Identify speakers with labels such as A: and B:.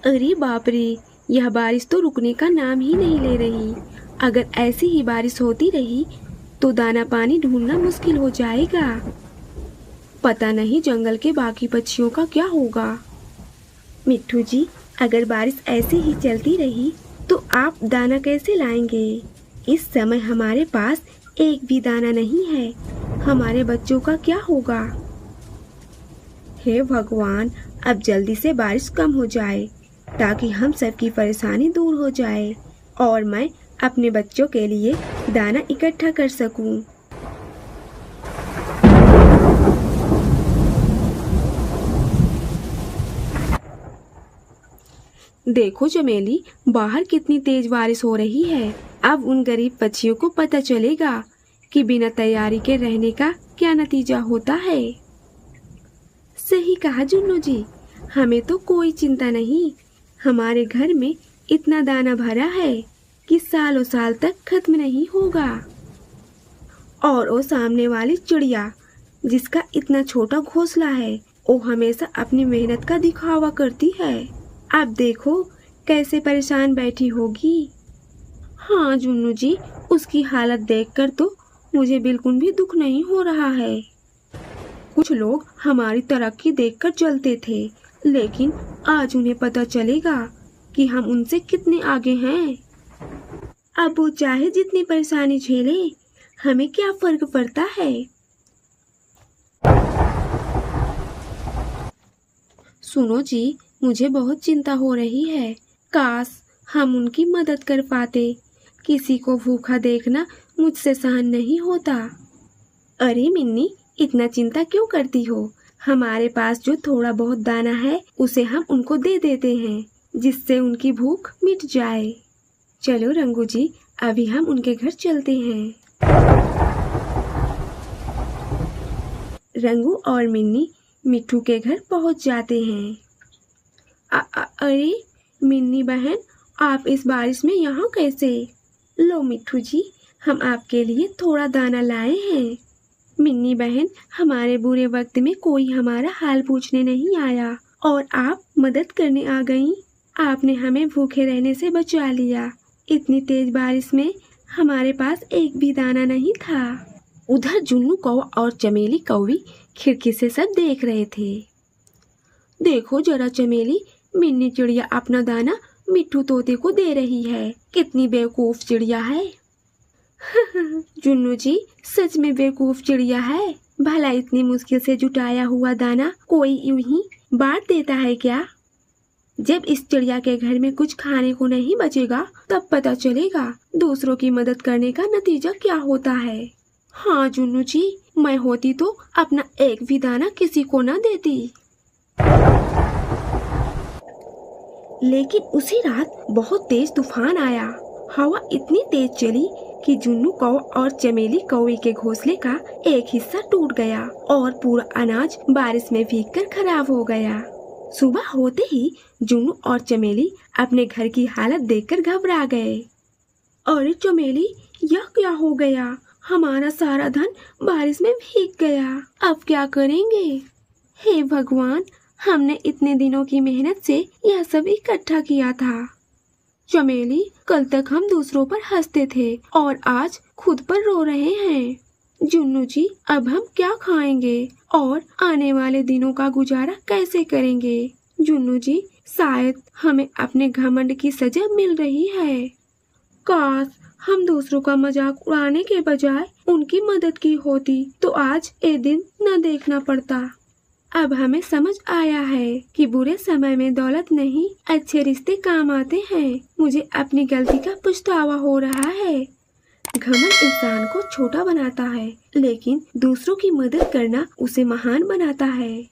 A: अरे बाप रे, यह बारिश तो रुकने का नाम ही नहीं ले रही। अगर ऐसी ही बारिश होती रही तो दाना पानी ढूंढना मुश्किल हो जाएगा। पता नहीं जंगल के बाकी पक्षियों का क्या होगा। मिट्ठू जी, अगर बारिश ऐसे ही चलती रही तो आप दाना कैसे लाएंगे? इस समय हमारे पास एक भी दाना नहीं है। हमारे बच्चों का क्या होगा? हे भगवान, अब जल्दी से बारिश कम हो जाए ताकि हम सबकी परेशानी दूर हो जाए और मैं अपने बच्चों के लिए दाना इकट्ठा कर सकूं। देखो चमेली, बाहर कितनी तेज बारिश हो रही है। अब उन गरीब पक्षियों को पता चलेगा कि बिना तैयारी के रहने का क्या नतीजा होता है। सही कहा जुन्नू जी, हमें तो कोई चिंता नहीं। हमारे घर में इतना दाना भरा है कि सालों साल तक खत्म नहीं होगा। और वो सामने वाली चिड़िया जिसका इतना छोटा घोंसला है, वो हमेशा अपनी मेहनत का दिखावा करती है। अब देखो कैसे परेशान बैठी होगी। हाँ जुन्नू जी, उसकी हालत देखकर तो मुझे बिल्कुल भी दुख नहीं हो रहा है। कुछ लोग हमारी तरक्की देखकर चलते थे, लेकिन आज उन्हें पता चलेगा कि हम उनसे कितने आगे हैं। अब वो चाहे जितनी परेशानी झेले, हमें क्या फर्क पड़ता है। सुनो जी, मुझे बहुत चिंता हो रही है। काश हम उनकी मदद कर पाते। किसी को भूखा देखना मुझसे सहन नहीं होता। अरे मिन्नी, इतना चिंता क्यों करती हो? हमारे पास जो थोड़ा बहुत दाना है उसे हम उनको दे देते हैं, जिससे उनकी भूख मिट जाए। चलो रंगू जी, अभी हम उनके घर चलते हैं। रंगू और मिन्नी मिट्ठू के घर पहुंच जाते हैं। अरे मिन्नी बहन, आप इस बारिश में यहाँ कैसे? लो मिट्ठू जी, हम आपके लिए थोड़ा दाना लाए हैं। मिन्नी बहन, हमारे बुरे वक्त में कोई हमारा हाल पूछने नहीं आया और आप मदद करने आ गईं। आपने हमें भूखे रहने से बचा लिया। इतनी तेज बारिश में हमारे पास एक भी दाना नहीं था। उधर जुन्नू कौवा और चमेली कौवी खिड़की से सब देख रहे थे। देखो जरा चमेली, मिन्नी चिड़िया अपना दाना मिट्ठू तोते को दे रही है। कितनी बेवकूफ चिड़िया है। जुन्नू जी, सच में बेवकूफ चिड़िया है। भला इतनी मुश्किल से जुटाया हुआ दाना कोई यूं ही बांट देता है क्या? जब इस चिड़िया के घर में कुछ खाने को नहीं बचेगा तब पता चलेगा दूसरों की मदद करने का नतीजा क्या होता है। हाँ जुन्नू जी, मैं होती तो अपना एक भी दाना किसी को न देती। लेकिन उसी रात बहुत तेज तूफान आया। हवा इतनी तेज चली कि जुन्नू कौवा और चमेली कौवे के घोंसले का एक हिस्सा टूट गया और पूरा अनाज बारिश में भीगकर खराब हो गया। सुबह होते ही जुन्नू और चमेली अपने घर की हालत देखकर घबरा गए। अरे चमेली, यह क्या हो गया? हमारा सारा धन बारिश में भीग गया। अब क्या करेंगे? हे भगवान, हमने इतने दिनों की मेहनत से यह सब इकट्ठा किया था। चमेली, कल तक हम दूसरों पर हंसते थे और आज खुद पर रो रहे हैं। जुन्नू जी, अब हम क्या खाएंगे और आने वाले दिनों का गुजारा कैसे करेंगे? जुन्नू जी, शायद हमें अपने घमंड की सजा मिल रही है। काश हम दूसरों का मजाक उड़ाने के बजाय उनकी मदद की होती तो आज ये दिन न देखना पड़ता। अब हमें समझ आया है कि बुरे समय में दौलत नहीं, अच्छे रिश्ते काम आते हैं। मुझे अपनी गलती का पछतावा हो रहा है। घमंड इंसान को छोटा बनाता है, लेकिन दूसरों की मदद करना उसे महान बनाता है।